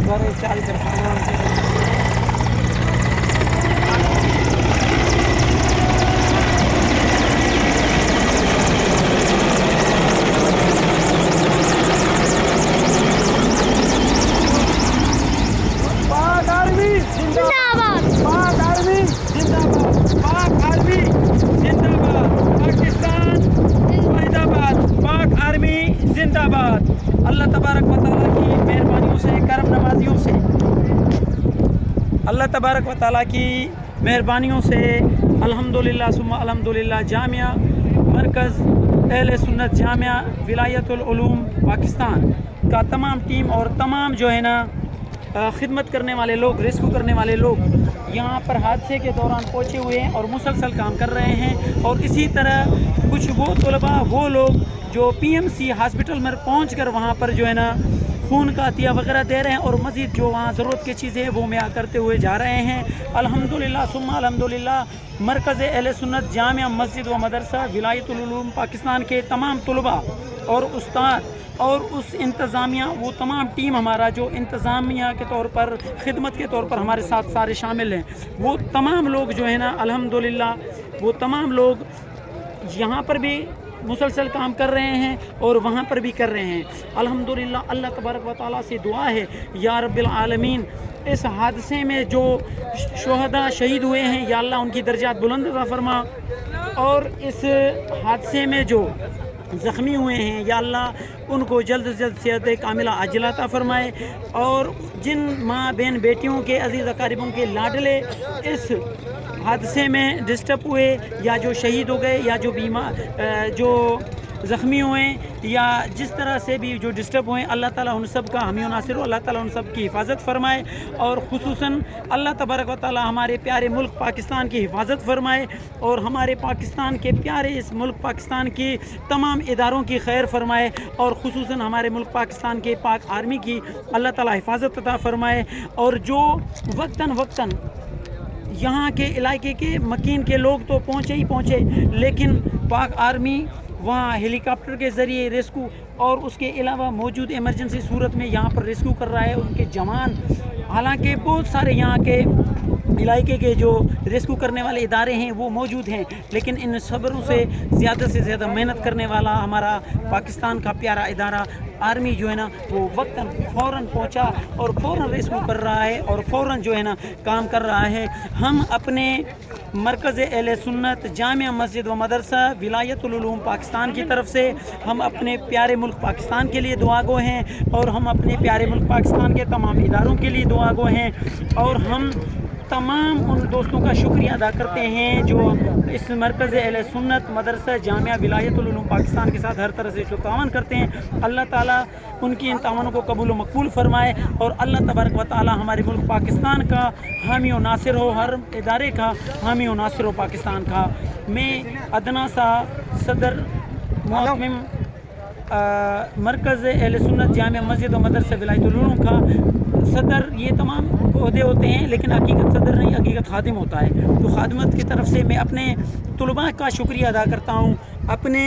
سارے چاری طرف سامان سے پاک آرمی زندہ باد، پاک آرمی زندہ باد، پاک آرمی زندہ باد، پاکستان زندہ باد، پاک آرمی زندہ باد۔ اللہ تبارک و تعالیٰ کی مہربانیوں سے، کرم نوازیوں سے، اللہ تبارک و تعالیٰ کی مہربانیوں سے الحمدللہ ثم الحمدللہ جامعہ مرکز اہل سنت جامعہ ولایت العلوم پاکستان کا تمام ٹیم اور تمام جو ہے نا خدمت کرنے والے لوگ، ریسکیو کرنے والے لوگ یہاں پر حادثے کے دوران پہنچے ہوئے ہیں اور مسلسل کام کر رہے ہیں۔ اور اسی طرح کچھ وہ طلباء، وہ لوگ جو پی ایم سی ہاسپٹل میں پہنچ کر وہاں پر جو ہے نا خون کا عطیہ وغیرہ دے رہے ہیں اور مزید جو وہاں ضرورت کی چیزیں ہیں وہ مہیا کرتے ہوئے جا رہے ہیں۔ الحمدللہ ثم الحمدللہ مرکز اہل سنت جامعہ مسجد و مدرسہ ولایت العلوم پاکستان کے تمام طلباء اور استاد اور اس انتظامیہ، وہ تمام ٹیم ہمارا جو انتظامیہ کے طور پر، خدمت کے طور پر ہمارے ساتھ سارے شامل ہیں، وہ تمام لوگ جو ہے نا الحمدللہ وہ تمام لوگ یہاں پر بھی مسلسل کام کر رہے ہیں اور وہاں پر بھی کر رہے ہیں۔ الحمدللہ اللہ تبارک و تعالیٰ سے دعا ہے یا رب العالمین اس حادثے میں جو شہداء شہید ہوئے ہیں یا اللہ ان کی درجات بلند عطا فرما، اور اس حادثے میں جو زخمی ہوئے ہیں یا اللہ ان کو جلد سے جلد صحت کاملہ عاجلہ عطا فرمائے، اور جن ماں بہن بیٹیوں کے عزیز اقاربوں کے لاڈلے اس حادثے میں ڈسٹرب ہوئے یا جو شہید ہو گئے یا جو بیمار، جو زخمی ہوئے یا جس طرح سے بھی جو ڈسٹرب ہوئے، اللہ تعالیٰ ان سب کا حامی و ناصر ہو، اللہ تعالیٰ ان سب کی حفاظت فرمائے، اور خصوصاً اللہ تبارک و تعالیٰ ہمارے پیارے ملک پاکستان کی حفاظت فرمائے، اور ہمارے پاکستان کے پیارے اس ملک پاکستان کی تمام اداروں کی خیر فرمائے، اور خصوصاً ہمارے ملک پاکستان کے پاک آرمی کی اللہ تعالیٰ حفاظت عطا فرمائے، اور جو وقتاً یہاں کے علاقے کے مکین کے لوگ تو پہنچے ہی پہنچے، لیکن پاک آرمی وہاں ہیلی کاپٹر کے ذریعے ریسکیو اور اس کے علاوہ موجود ایمرجنسی صورت میں یہاں پر ریسکیو کر رہا ہے ان کے جوان۔ حالانکہ بہت سارے یہاں کے علاقے کے جو ریسکیو کرنے والے ادارے ہیں وہ موجود ہیں، لیکن ان صبروں سے زیادہ محنت کرنے والا ہمارا پاکستان کا پیارا ادارہ آرمی جو ہے نا وہ وقتاً فوراً پہنچا اور فوراً ریسکیو کر رہا ہے اور فوراً جو ہے نا کام کر رہا ہے۔ ہم اپنے مرکز اہل سنت جامعہ مسجد و مدرسہ ولایت العلوم پاکستان کی طرف سے ہم اپنے پیارے ملک پاکستان کے لیے دعا گو ہیں، اور ہم اپنے پیارے ملک پاکستان کے تمام اداروں کے لیے دعا گو ہیں، اور ہم تمام ان دوستوں کا شکریہ ادا کرتے ہیں جو اس مرکز اہل سنت مدرسہ جامعہ ولایت العلوم پاکستان کے ساتھ ہر طرح سے جو تعاون کرتے ہیں۔ اللہ تعالیٰ ان کی ان تعاونوں کو قبول و مقبول فرمائے، اور اللہ تبارک و تعالیٰ ہمارے ملک پاکستان کا حامی و ناصر ہو، ہر ادارے کا حامی و ناصر ہو پاکستان کا۔ میں ادنا سا صدر محتمم مرکز اہل سنت جامعہ مسجد و مدرسہ ولایت العلوم کا صدر، یہ تمام عہدے ہوتے ہیں لیکن حقیقت صدر نہیں، حقیقت خادم ہوتا ہے، تو خادمت کی طرف سے میں اپنے طلباء کا شکریہ ادا کرتا ہوں، اپنے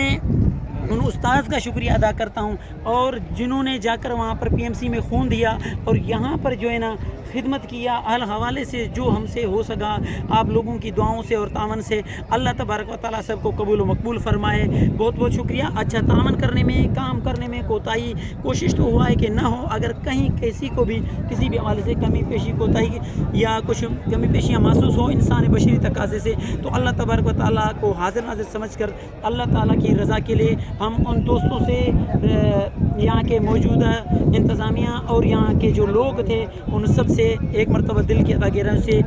ان استاد کا شکریہ ادا کرتا ہوں، اور جنہوں نے جا کر وہاں پر پی ایم سی میں خون دیا اور یہاں پر جو ہے نا خدمت کیا، ہر حوالے سے جو ہم سے ہو سکا آپ لوگوں کی دعاؤں سے اور تعاون سے اللہ تبارک و تعالیٰ سب کو قبول و مقبول فرمائے۔ بہت بہت شکریہ۔ اچھا تعاون کرنے میں، کام کرنے میں کوتاہی کوشش تو ہوا ہے کہ نہ ہو، اگر کہیں کسی کو بھی کسی بھی حوالے سے کمی پیشی کوتاہی یا کچھ کمی پیشیاں محسوس ہو انسان بشری تقاضے سے، تو اللہ تبارک و تعالیٰ کو حاضر ناظر سمجھ کر اللہ تعالیٰ کی رضا کے لیے ہم ان دوستوں سے، یہاں کے موجودہ انتظامیہ اور یہاں کے جو لوگ تھے ان سب سے ایک مرتبہ دل کی عطاگیروں سے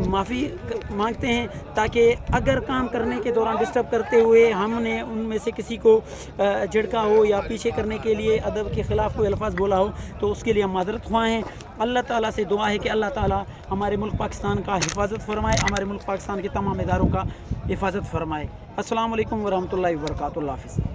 معافی مانگتے ہیں، تاکہ اگر کام کرنے کے دوران ڈسٹرب کرتے ہوئے ہم نے ان میں سے کسی کو جھڑکا ہو یا پیچھے کرنے کے لیے ادب کے خلاف کوئی الفاظ بولا ہو تو اس کے لیے ہم معذرت خواہ ہیں۔ اللہ تعالیٰ سے دعا ہے کہ اللہ تعالیٰ ہمارے ملک پاکستان کا حفاظت فرمائے، ہمارے ملک پاکستان کے تمام اداروں کا حفاظت فرمائے۔ السلام علیکم ورحمۃ اللہ وبرکاتہ۔ اللہ حافظ۔